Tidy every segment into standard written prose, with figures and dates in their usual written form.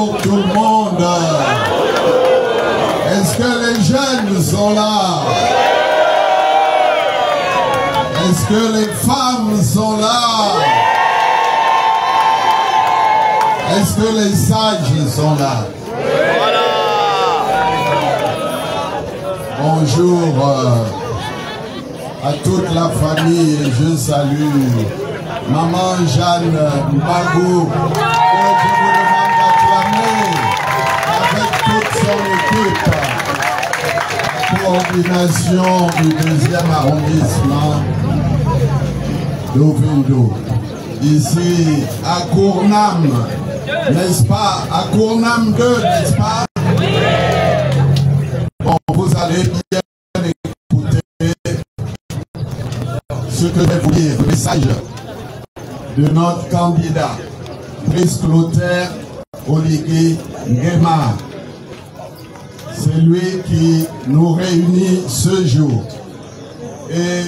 Bonjour tout le monde. Est-ce que les jeunes sont là? Est-ce que les femmes sont là? Est-ce que les sages sont là? Bonjour à toute la famille et je salue Maman Jeanne Mbagou, que je vous demande d'acclamer avec toute son équipe. Coordination du 2e arrondissement d'Ovendo. Ici à Cournam, n'est-ce pas? À Cournam 2, n'est-ce pas? Bon, vous allez bien écouter ce que je vais vous dire, le message de notre candidat, Brice Clotaire Oligui Nguema. C'est lui qui nous réunit ce jour. Et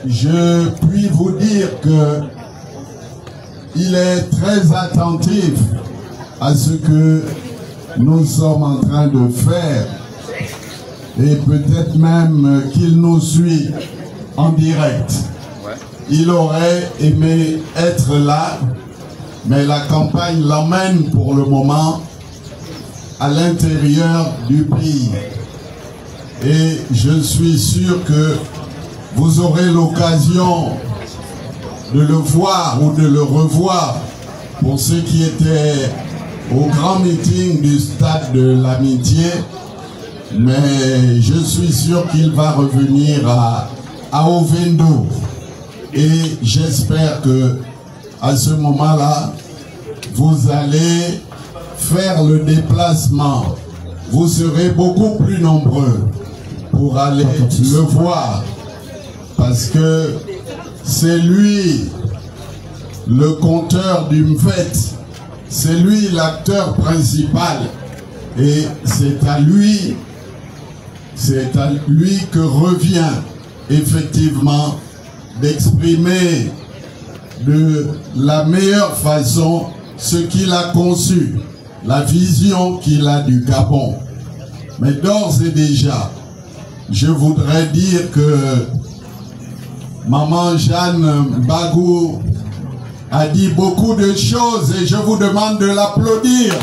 je puis vous dire que il est très attentif à ce que nous sommes en train de faire. Et peut-être même qu'il nous suit en direct. Il aurait aimé être là, mais la campagne l'emmène pour le moment à l'intérieur du pays. Et je suis sûr que vous aurez l'occasion de le voir ou de le revoir pour ceux qui étaient au grand meeting du stade de l'Amitié. Mais je suis sûr qu'il va revenir à Ovendo. Et j'espère que à ce moment-là, vous allez faire le déplacement. Vous serez beaucoup plus nombreux pour aller le voir. Parce que c'est lui le conteur du MFET. C'est lui l'acteur principal. Et c'est à lui que revient effectivement d'exprimer de la meilleure façon ce qu'il a conçu, la vision qu'il a du Gabon. Mais d'ores et déjà, je voudrais dire que Maman Jeanne Mbagou a dit beaucoup de choses et je vous demande de l'applaudir.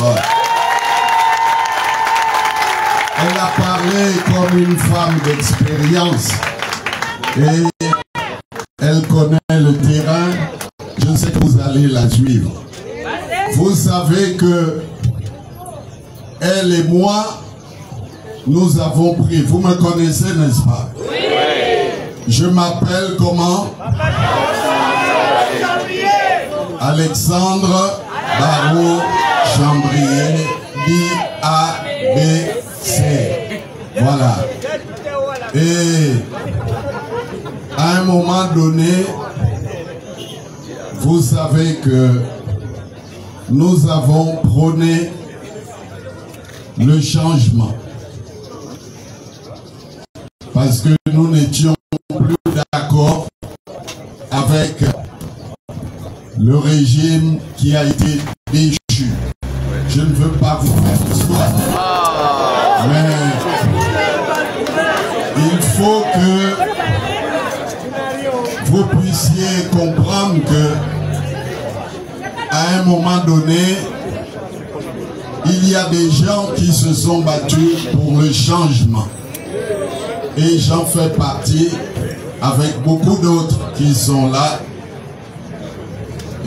Elle a parlé comme une femme d'expérience et elle connaît le terrain. Je sais que vous allez la suivre. Vous savez que elle et moi, nous avons pris. Vous me connaissez, n'est-ce pas? Oui. Je m'appelle comment? Alexandre Barreau Chambrier, IABC. Voilà. Et à un moment donné, vous savez que nous avons prôné le changement. Parce que nous n'étions plus d'accord avec le régime qui a été déchu. Je ne veux pas vous faire l'histoire. Mais il faut que vous puissiez comprendre que à un moment donné, il y a des gens qui se sont battus pour le changement. Et j'en fais partie avec beaucoup d'autres qui sont là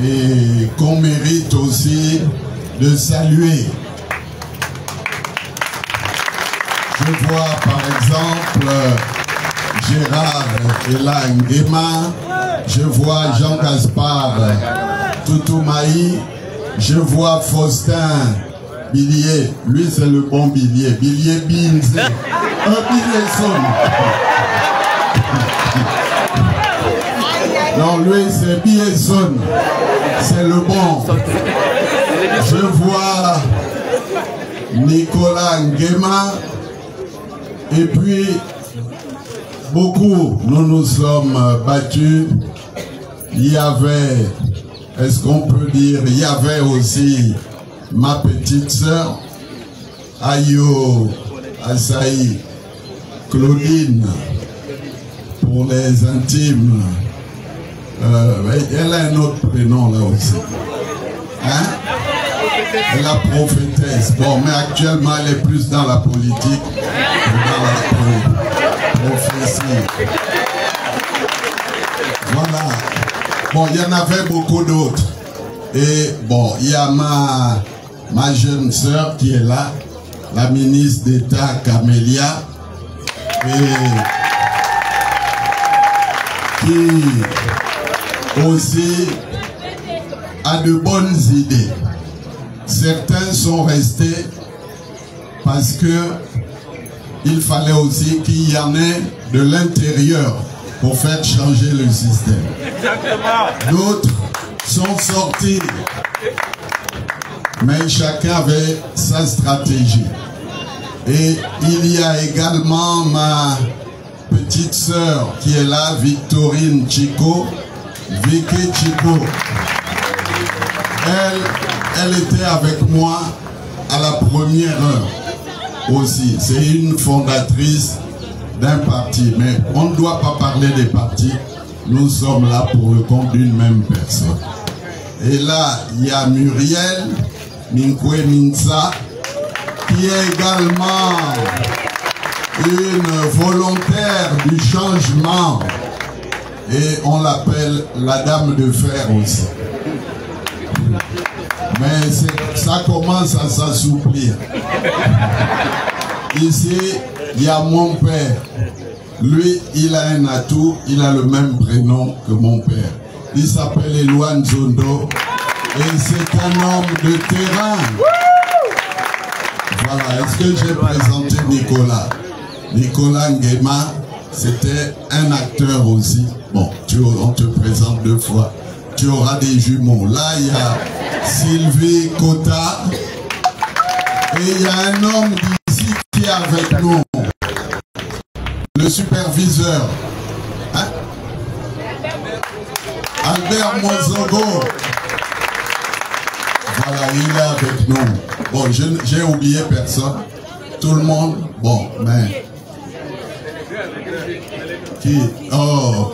et qu'on mérite aussi de saluer. Je vois par exemple Gérard Nguema, je vois Jean-Gaspard Toutoumaï, je vois Faustin Billier, lui c'est le bon Billier, Billier Binze, un Billier Son. Non, lui c'est Billier Son, c'est le bon. Je vois Nicolas Nguema, et puis beaucoup, nous nous sommes battus. Il y avait, est-ce qu'on peut dire, il y avait aussi ma petite sœur, Ayo Asaï Claudine, pour les intimes. Elle a un autre prénom là aussi. Hein? La prophétesse. Bon, mais actuellement, elle est plus dans la politique que dans la prophétie. Voilà. Bon, il y en avait beaucoup d'autres. Et bon, il y a ma jeune sœur qui est là, la ministre d'État Camélia, et qui aussi a de bonnes idées. Certains sont restés parce que il fallait aussi qu'il y en ait de l'intérieur pour faire changer le système. D'autres sont sortis, mais chacun avait sa stratégie. Et il y a également ma petite sœur qui est là, Victorine Chico, Vicky Chico. Elle était avec moi à la première heure aussi. C'est une fondatrice d'un parti, mais on ne doit pas parler des partis. Nous sommes là pour le compte d'une même personne. Et là, il y a Muriel Minkwe Minsa, qui est également une volontaire du changement. Et on l'appelle la dame de fer aussi. Mais ça commence à s'assouplir. Ici, il y a mon père. Lui, il a un atout, il a le même prénom que mon père. Il s'appelle Elouane Zondo et c'est un homme de terrain. Voilà, est-ce que j'ai présenté Nicolas? Nicolas Nguema, c'était un acteur aussi. Bon, on te présente deux fois. Tu auras des jumeaux. Là, il y a Sylvie Kota et il y a un homme d'ici qui est avec nous. Le superviseur. Hein? Albert Mozogo. Voilà, il est avec nous. Bon, j'ai oublié personne. Tout le monde. Bon, mais... Qui? Oh,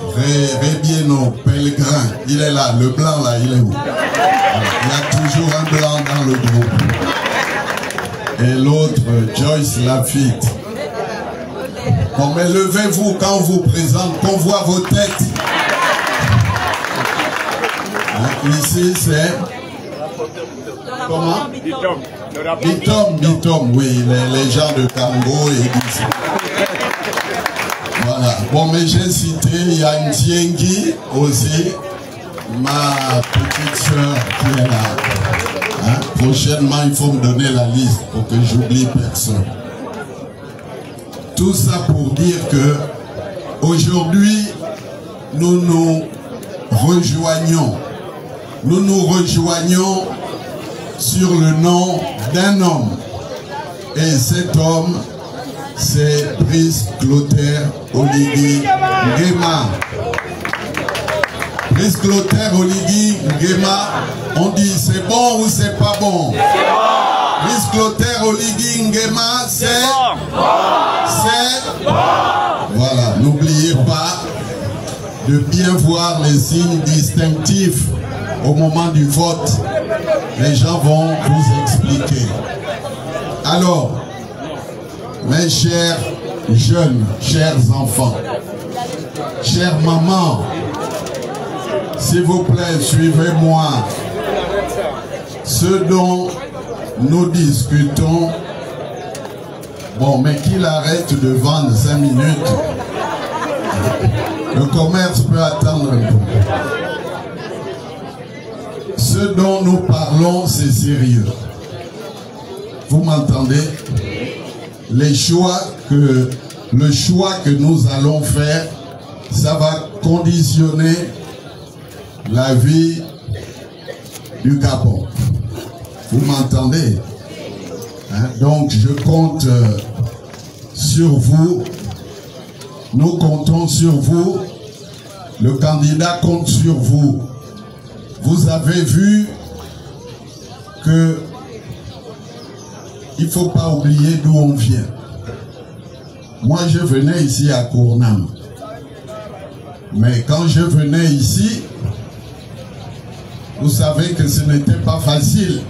Rébieno, Pellegrin. Il est là. Le blanc, là, il est où? Voilà. Il y a toujours un blanc dans le groupe. Et l'autre, Joyce Lafitte. Bon, mais levez-vous quand on vous présente, qu'on voit vos têtes. Hein, ici, c'est... Comment? Bitom, oui, les gens de Kango et d'ici. Voilà. Bon, mais j'ai cité Yann Tiengi aussi, ma petite soeur qui est là. Hein? Prochainement, il faut me donner la liste pour que j'oublie personne. Tout ça pour dire que aujourd'hui, nous nous rejoignons. Nous nous rejoignons sur le nom d'un homme. Et cet homme, c'est Brice Clotaire Oligui Nguema. Brice Clotaire Oligui Nguema, on dit c'est bon ou c'est pas bon? Brice Clotaire Oligui Nguema, c'est bon. C'est bon. Voilà, n'oubliez pas de bien voir les signes distinctifs au moment du vote. Les gens vont vous expliquer. Alors, mes chers jeunes, chers enfants, chères mamans, s'il vous plaît, suivez-moi. Ce dont nous discutons, bon, mais qu'il arrête de vendre 5 minutes. Le commerce peut attendre un peu. Ce dont nous parlons, c'est sérieux. Vous m'entendez? Le choix que nous allons faire, ça va conditionner la vie du Gabon. Vous m'entendez? Hein? Donc je compte sur vous. Nous comptons sur vous. Le candidat compte sur vous. Vous avez vu que il ne faut pas oublier d'où on vient. Moi, je venais ici à Cournam. Mais quand je venais ici, vous savez que ce n'était pas facile.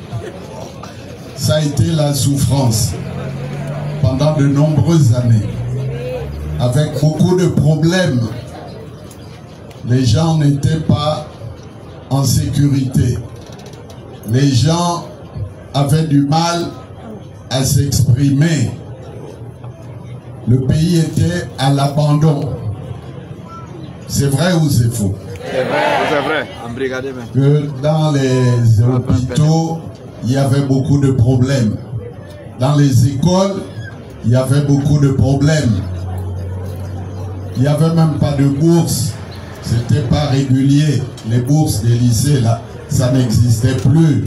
Ça a été la souffrance pendant de nombreuses années, avec beaucoup de problèmes. Les gens n'étaient pas en sécurité. Les gens avaient du mal à s'exprimer. Le pays était à l'abandon. C'est vrai ou c'est faux? C'est vrai. Que dans les hôpitaux, il y avait beaucoup de problèmes. Dans les écoles, il y avait beaucoup de problèmes. Il n'y avait même pas de bourse. C'était pas régulier. Les bourses des lycées, là, ça n'existait plus.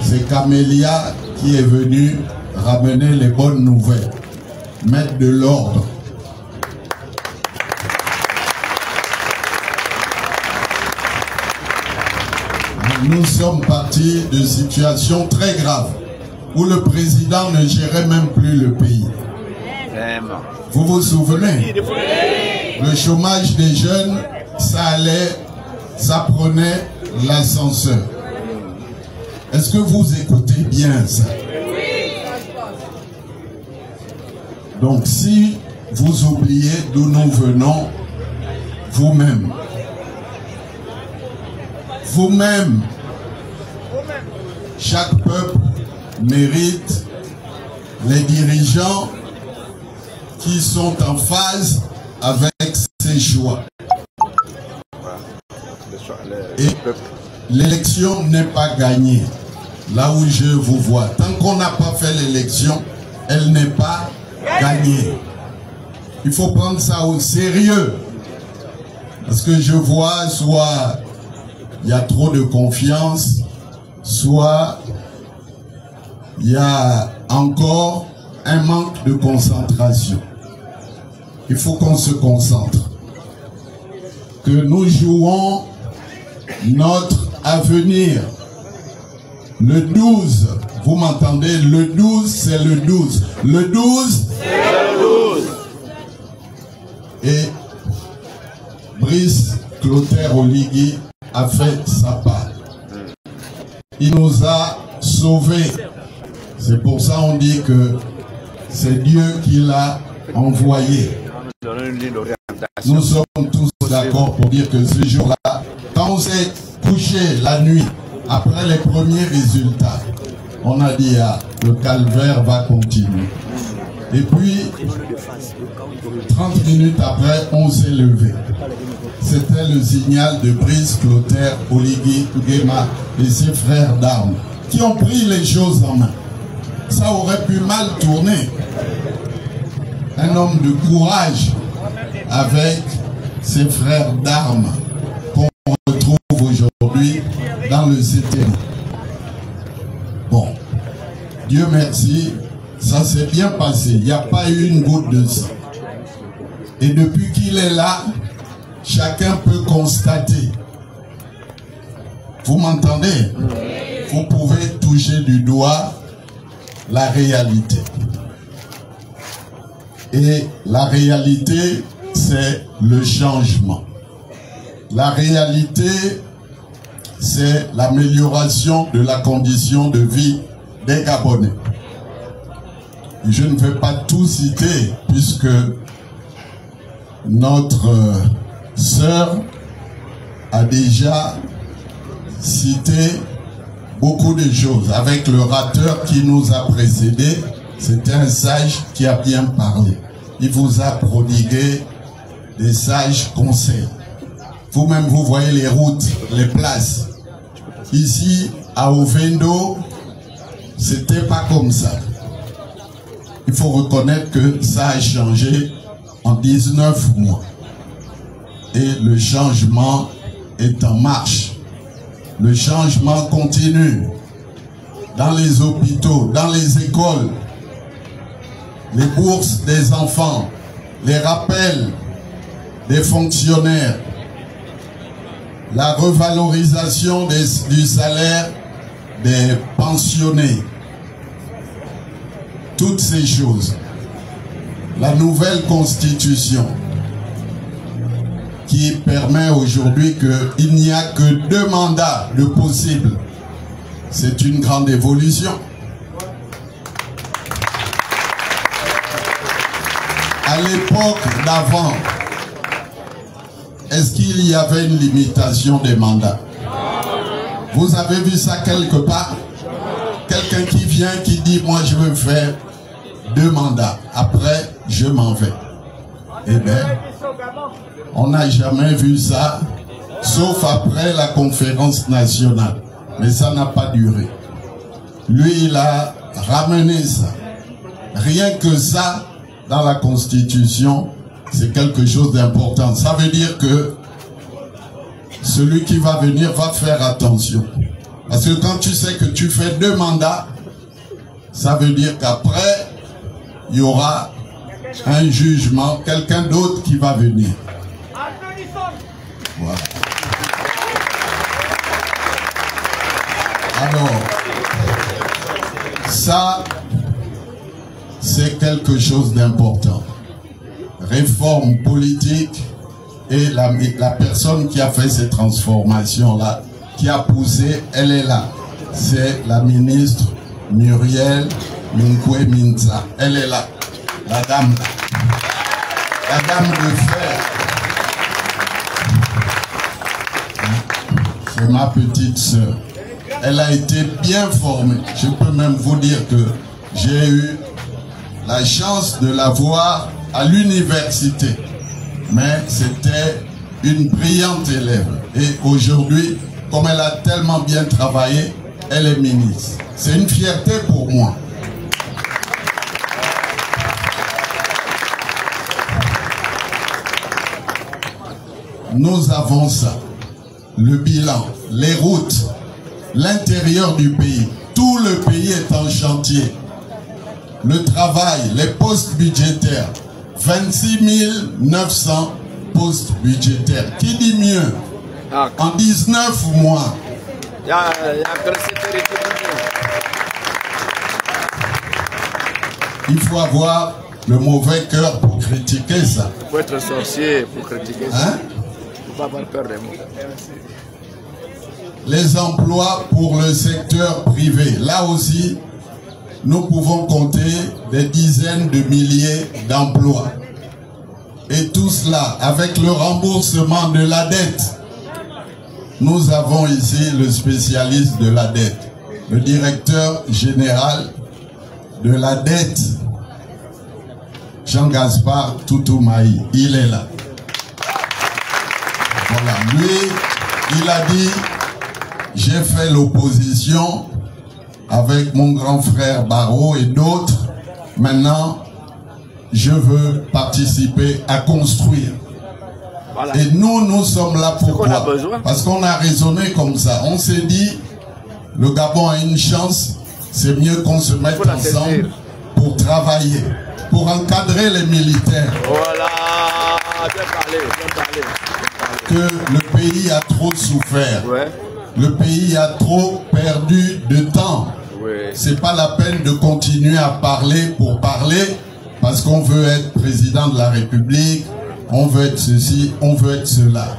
C'est Camélia qui est venu ramener les bonnes nouvelles, mettre de l'ordre. Nous sommes partis de situations très graves où le président ne gérait même plus le pays. Vous vous souvenez? Le chômage des jeunes, ça prenait l'ascenseur. Est-ce que vous écoutez bien ça? Donc si vous oubliez d'où nous venons, vous-même, chaque peuple mérite les dirigeants qui sont en phase avec ses choix. Et l'élection n'est pas gagnée. Là où je vous vois, tant qu'on n'a pas fait l'élection, elle n'est pas gagnée. Il faut prendre ça au sérieux. Parce que je vois, soit il y a trop de confiance, soit il y a encore un manque de concentration. Il faut qu'on se concentre. Que nous jouons notre avenir. Le 12, vous m'entendez? Le 12, c'est le 12. Le 12, c'est le 12. Et Brice Clotaire Oligui a fait sa part. Il nous a sauvés. C'est pour ça qu'on dit que c'est Dieu qui l'a envoyé. Nous sommes tous d'accord pour dire que ce jour-là, quand on s'est couché la nuit, après les premiers résultats, on a dit, ah, le calvaire va continuer. Et puis, 30 minutes après, on s'est levé. C'était le signal de Brice Clotaire Oligui Nguema et ses frères d'armes qui ont pris les choses en main. Ça aurait pu mal tourner. Un homme de courage avec ses frères d'armes qu'on retrouve aujourd'hui dans le CTM. Bon, Dieu merci, ça s'est bien passé. Il n'y a pas eu une goutte de sang. Et depuis qu'il est là, chacun peut constater. Vous m'entendez? Vous pouvez toucher du doigt la réalité. Et la réalité, c'est le changement. La réalité, c'est l'amélioration de la condition de vie des Gabonais. Je ne vais pas tout citer puisque notre sœur a déjà cité beaucoup de choses. Avec le orateur qui nous a précédés, c'était un sage qui a bien parlé. Il vous a prodigué des sages conseils. Vous-même, vous voyez les routes, les places. Ici, à Ovendo, c'était pas comme ça. Il faut reconnaître que ça a changé en 19 mois. Et le changement est en marche. Le changement continue. Dans les hôpitaux, dans les écoles, les bourses des enfants, les rappels des fonctionnaires, la revalorisation du salaire des pensionnés, toutes ces choses, la nouvelle constitution qui permet aujourd'hui qu'il n'y a que 2 mandats de possibles, c'est une grande évolution. À l'époque d'avant, est-ce qu'il y avait une limitation des mandats? Vous avez vu ça quelque part? Quelqu'un qui vient, qui dit, moi je veux faire 2 mandats, après je m'en vais. Eh bien, on n'a jamais vu ça, sauf après la conférence nationale. Mais ça n'a pas duré. Lui, il a ramené ça. Rien que ça, dans la Constitution, c'est quelque chose d'important. Ça veut dire que celui qui va venir va faire attention. Parce que quand tu sais que tu fais 2 mandats, ça veut dire qu'après, il y aura un jugement, quelqu'un d'autre qui va venir. Voilà. Alors, ça, c'est quelque chose d'important. Réforme politique, et la personne qui a fait ces transformations-là, qui a poussé, elle est là. C'est la ministre Muriel Minkwe Minza. Elle est là. La dame là. La dame de fer. C'est ma petite sœur. Elle a été bien formée. Je peux même vous dire que j'ai eu la chance de la voir à l'université. Mais c'était une brillante élève. Et aujourd'hui, comme elle a tellement bien travaillé, elle est ministre. C'est une fierté pour moi. Nous avons ça. Le bilan, les routes, l'intérieur du pays. Tout le pays est en chantier. Le travail, les postes budgétaires. 26 900 postes budgétaires. Qui dit mieux? En 19 mois. Il faut avoir le mauvais cœur pour critiquer ça. Il faut être sorcier pour critiquer ça. Hein? Il faut pas avoir peur des mots. Les emplois pour le secteur privé. Là aussi, nous pouvons compter des dizaines de milliers d'emplois. Et tout cela avec le remboursement de la dette. Nous avons ici le spécialiste de la dette, le directeur général de la dette, Jean-Gaspard Toutoumaï. Il est là. Voilà. Lui, il a dit, j'ai fait l'opposition avec mon grand frère Barreau et d'autres. Maintenant, je veux participer à construire. Voilà. Et nous sommes là pour quoi? Parce qu'on a raisonné comme ça. On s'est dit, le Gabon a une chance, c'est mieux qu'on se mette ensemble pour travailler, pour encadrer les militaires. Voilà, bien parlé, bien parlé. Que le pays a trop souffert. Ouais. Le pays a trop perdu de temps. Ouais. C'est pas la peine de continuer à parler pour parler, parce qu'on veut être président de la République, on veut être ceci, on veut être cela.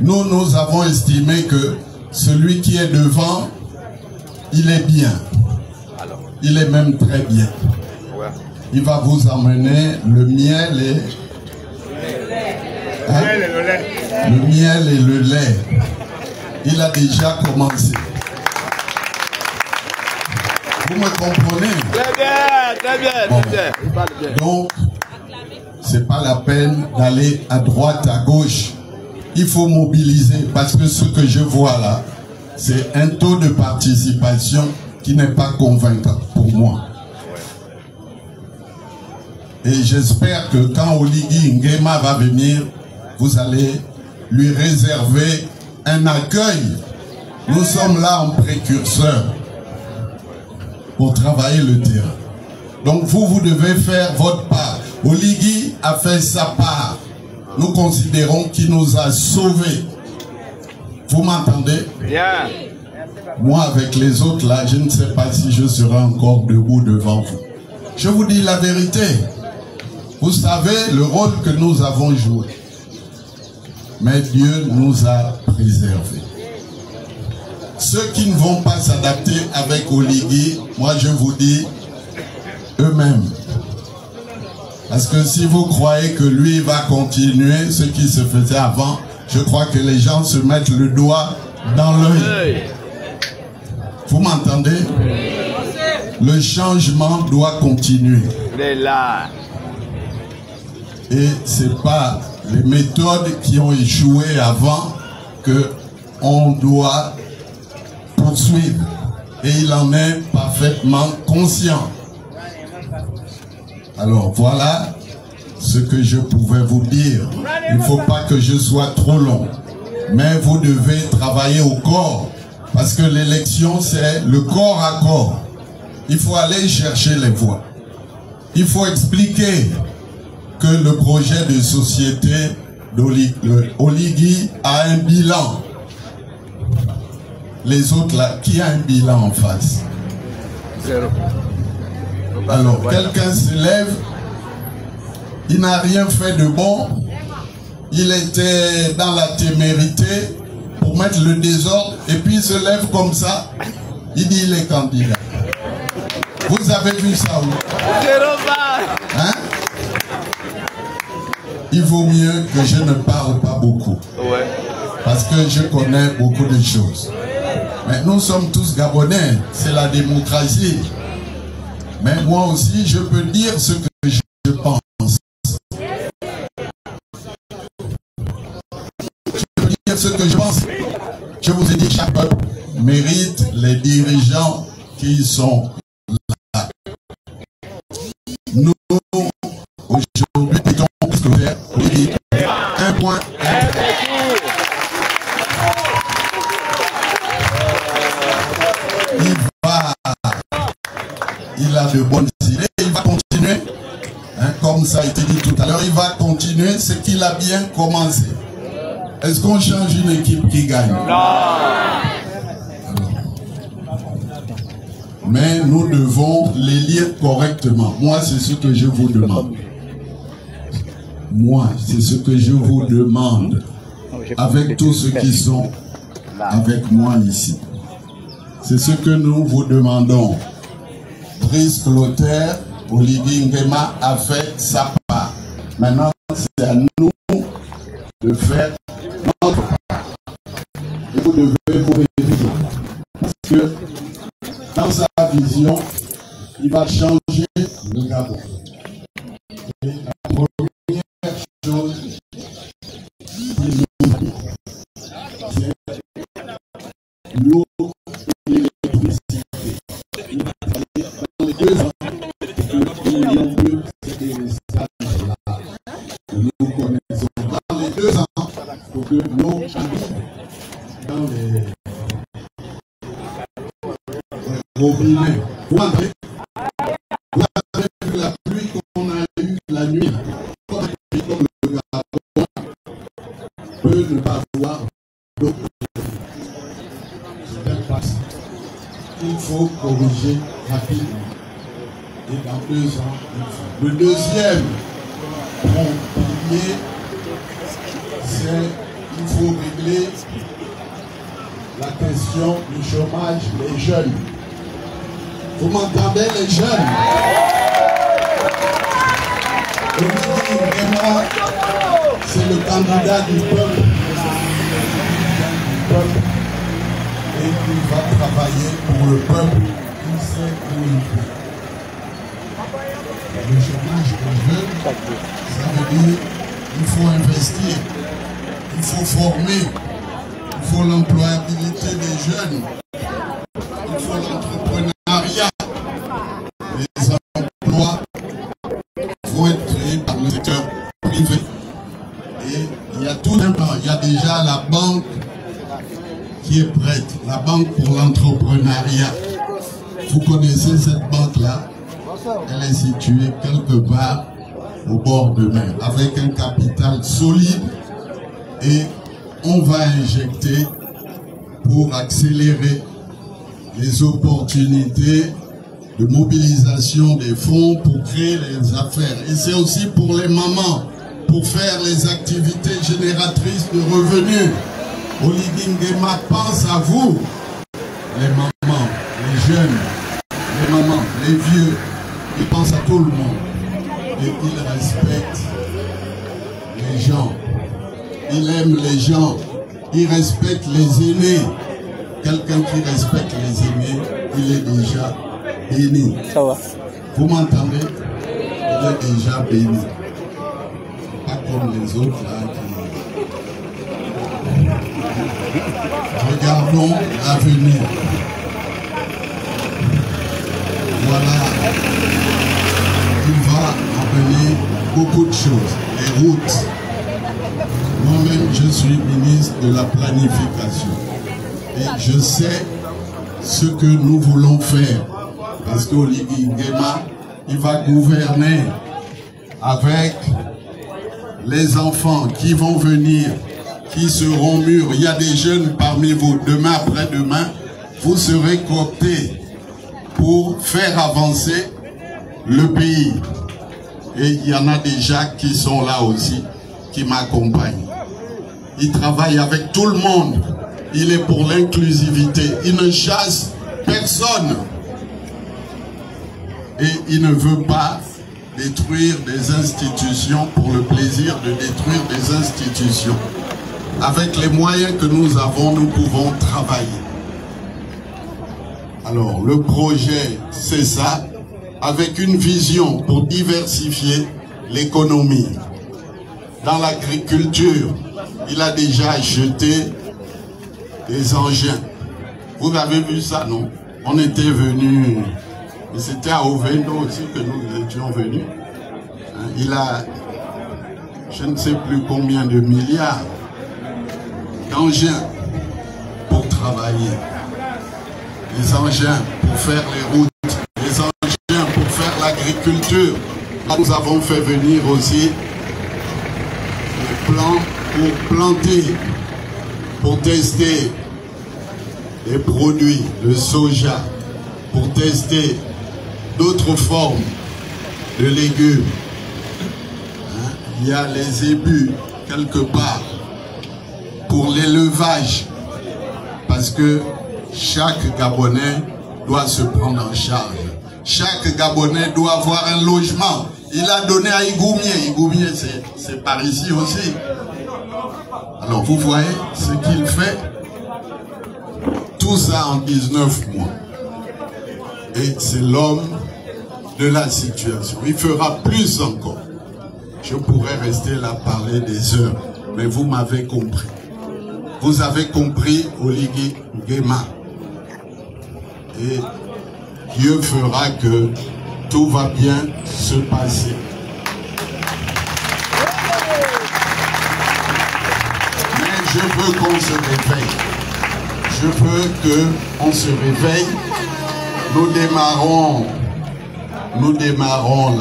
Nous avons estimé que celui qui est devant, il est bien. Il est même très bien. Il va vous emmener le miel et... Hein? Le miel et le lait. Il a déjà commencé. Vous me comprenez? Très bien, très bien, bon. Très bien. Il parle bien. Donc, c'est pas la peine d'aller à droite, à gauche. Il faut mobiliser, parce que ce que je vois là, c'est un taux de participation qui n'est pas convaincant pour moi. Et j'espère que quand Oligui Nguema va venir, vous allez lui réserver un accueil. Nous sommes là en précurseur pour travailler le terrain. Donc vous devez faire votre part. Oligui a fait sa part. Nous considérons qu'il nous a sauvés. Vous m'entendez? Bien. Moi, avec les autres là, je ne sais pas si je serai encore debout devant vous. Je vous dis la vérité. Vous savez le rôle que nous avons joué. Mais Dieu nous a préservés. Ceux qui ne vont pas s'adapter avec Oligui, moi je vous dis, eux-mêmes. Parce que si vous croyez que lui va continuer ce qui se faisait avant, je crois que les gens se mettent le doigt dans l'œil. Vous m'entendez? Le changement doit continuer. Il est là. Et ce n'est pas les méthodes qui ont échoué avant que on doit poursuivre. Et il en est parfaitement conscient. Alors voilà ce que je pouvais vous dire. Il ne faut pas que je sois trop long. Mais vous devez travailler au corps. Parce que l'élection, c'est le corps à corps. Il faut aller chercher les voix. Il faut expliquer que le projet de société d'Oligui a un bilan. Les autres là, qui a un bilan en face? Zéro. Alors, quelqu'un se lève, il n'a rien fait de bon, il était dans la témérité pour mettre le désordre, et puis il se lève comme ça, il dit il est candidat. Vous avez vu ça où? Hein? Il vaut mieux que je ne parle pas beaucoup. Ouais. Parce que je connais beaucoup de choses. Mais nous sommes tous Gabonais, c'est la démocratie. Mais moi aussi, je peux dire ce que je pense. Je peux dire ce que je pense. Je vous ai dit, chaque peuple mérite les dirigeants qui sont là. Nous, aujourd'hui, un point. Il a de bonnes idées, il va continuer, hein, comme ça a été dit tout à l'heure, il va continuer ce qu'il a bien commencé. Est-ce qu'on change une équipe qui gagne? Non. Alors, mais nous devons les lire correctement. Moi, c'est ce que je vous demande. Moi, c'est ce que je vous demande. Avec tous ceux qui sont avec moi ici. C'est ce que nous vous demandons. Brice Clotaire, Oligui Nguema a fait sa part. Maintenant, c'est à nous de faire notre part. Et vous devez vous réviser. Parce que dans sa vision, il va changer le Gabon. Et la première chose qu'il nous dit, c'est l'eau et l'électricité. Dans les 2 ans, nous connaissons dans les 2 ans pour que l'eau dans les robinets. Vous avez vu la pluie qu'on a eue la nuit, comme le Gabon peut ne pas avoir d'eau. Il faut corriger rapidement. Et dans 2 ans, le deuxième pilier, c'est qu'il faut régler la question du chômage des jeunes. Vous m'entendez, les jeunes? Oligui Nguema, c'est le candidat du peuple. Et il va travailler pour le peuple. Il sait où il peut. Le chômage des jeunes, ça veut dire qu'il faut investir, il faut former, il faut l'employabilité des jeunes, il faut l'entrepreneuriat. Les emplois vont être créés par le secteur privé. Et il y a tout un plan, il y a déjà la banque qui est prête, la banque pour l'entrepreneuriat. Vous connaissez cette banque-là? Elle est située quelque part au bord de mer, avec un capital solide, et on va injecter pour accélérer les opportunités de mobilisation des fonds pour créer les affaires. Et c'est aussi pour les mamans, pour faire les activités génératrices de revenus. Oligui Nguema pense à vous, les mamans, les jeunes, les mamans, les vieux. Il pense à tout le monde. Et il respecte les gens. Il aime les gens. Il respecte les aînés. Quelqu'un qui respecte les aînés, il est déjà béni. Ça va. Vous m'entendez? Il est déjà béni. Pas comme les autres là qui... Regardons l'avenir. Voilà. Il va amener beaucoup de choses. Les routes. Moi-même, je suis ministre de la planification. Et je sais ce que nous voulons faire. Parce qu'Oligui Nguema, il va gouverner avec les enfants qui vont venir, qui seront mûrs. Il y a des jeunes parmi vous. Demain, après-demain, vous serez cooptés pour faire avancer le pays. Et il y en a déjà qui sont là aussi, qui m'accompagnent. Il travaille avec tout le monde. Il est pour l'inclusivité. Il ne chasse personne. Et il ne veut pas détruire des institutions pour le plaisir de détruire des institutions. Avec les moyens que nous avons, nous pouvons travailler. Alors, le projet, c'est ça, avec une vision pour diversifier l'économie. Dans l'agriculture, il a déjà acheté des engins. Vous avez vu ça, non? On était venus, et c'était à Ovendo aussi que nous étions venus. Il a, je ne sais plus combien de milliards d'engins pour travailler. Les engins pour faire les routes, les engins pour faire l'agriculture. Nous avons fait venir aussi les plants pour planter, pour tester les produits, le soja, pour tester d'autres formes de légumes. Il y a les ébus quelque part pour l'élevage, parce que chaque Gabonais doit se prendre en charge. Chaque Gabonais doit avoir un logement. Il a donné à Igoumié. Igoumié, c'est par ici aussi. Alors vous voyez ce qu'il fait. Tout ça en 19 mois. Et c'est l'homme de la situation. Il fera plus encore. Je pourrais rester là parler des heures, mais vous m'avez compris. Vous avez compris Oligui Nguema. Et Dieu fera que tout va bien se passer. Mais je veux qu'on se réveille. Je veux qu'on se réveille. Nous démarrons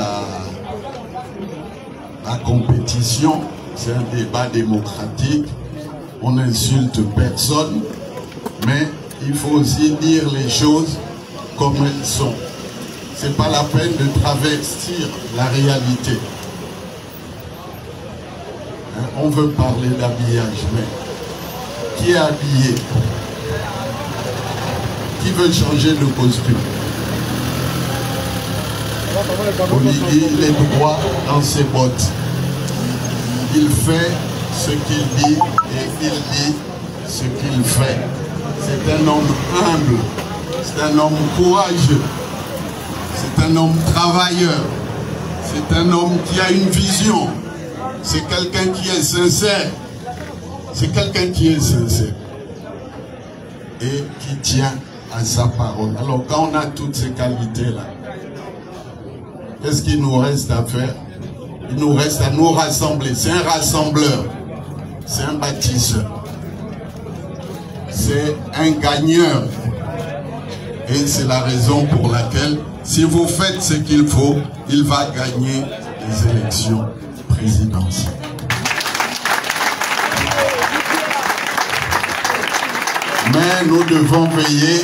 la compétition. C'est un débat démocratique. On n'insulte personne. Mais il faut aussi dire les choses comme elles sont. C'est pas la peine de travestir la réalité. On veut parler d'habillage, mais qui est habillé? Qui veut changer de costume? Oligui, il est droit dans ses bottes. Il fait ce qu'il dit et il dit ce qu'il fait. C'est un homme humble, c'est un homme courageux, c'est un homme travailleur, c'est un homme qui a une vision, c'est quelqu'un qui est sincère, c'est quelqu'un qui est sincère et qui tient à sa parole. Alors quand on a toutes ces qualités-là, qu'est-ce qu'il nous reste à faire? Il nous reste à nous rassembler. C'est un rassembleur, c'est un bâtisseur. C'est un gagneur. Et c'est la raison pour laquelle, si vous faites ce qu'il faut, il va gagner les élections présidentielles. Mais nous devons veiller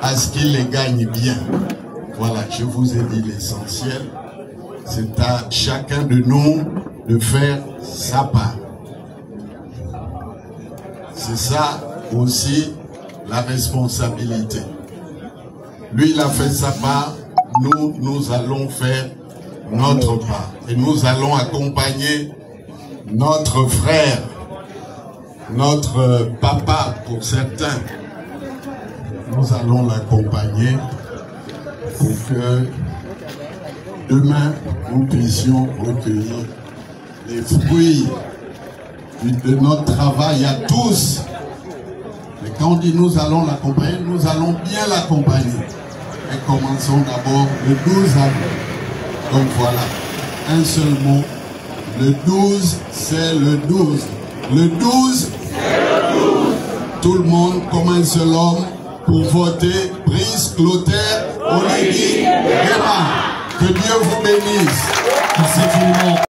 à ce qu'il les gagne bien. Voilà, je vous ai dit l'essentiel. C'est à chacun de nous de faire sa part. C'est ça aussi la responsabilité. Lui, il a fait sa part. Nous allons faire notre part. Et nous allons accompagner notre frère, notre papa pour certains. Nous allons l'accompagner pour que demain, nous puissions recueillir les fruits de notre travail à tous. Mais quand on dit nous allons l'accompagner, nous allons bien l'accompagner. Et commençons d'abord le 12 avril. Donc voilà, un seul mot. Le 12, c'est le 12. Le 12, c'est le 12. Tout le monde comme un seul homme pour voter Brice Clotaire Oligui Nguema. Que Dieu vous bénisse. Merci infiniment.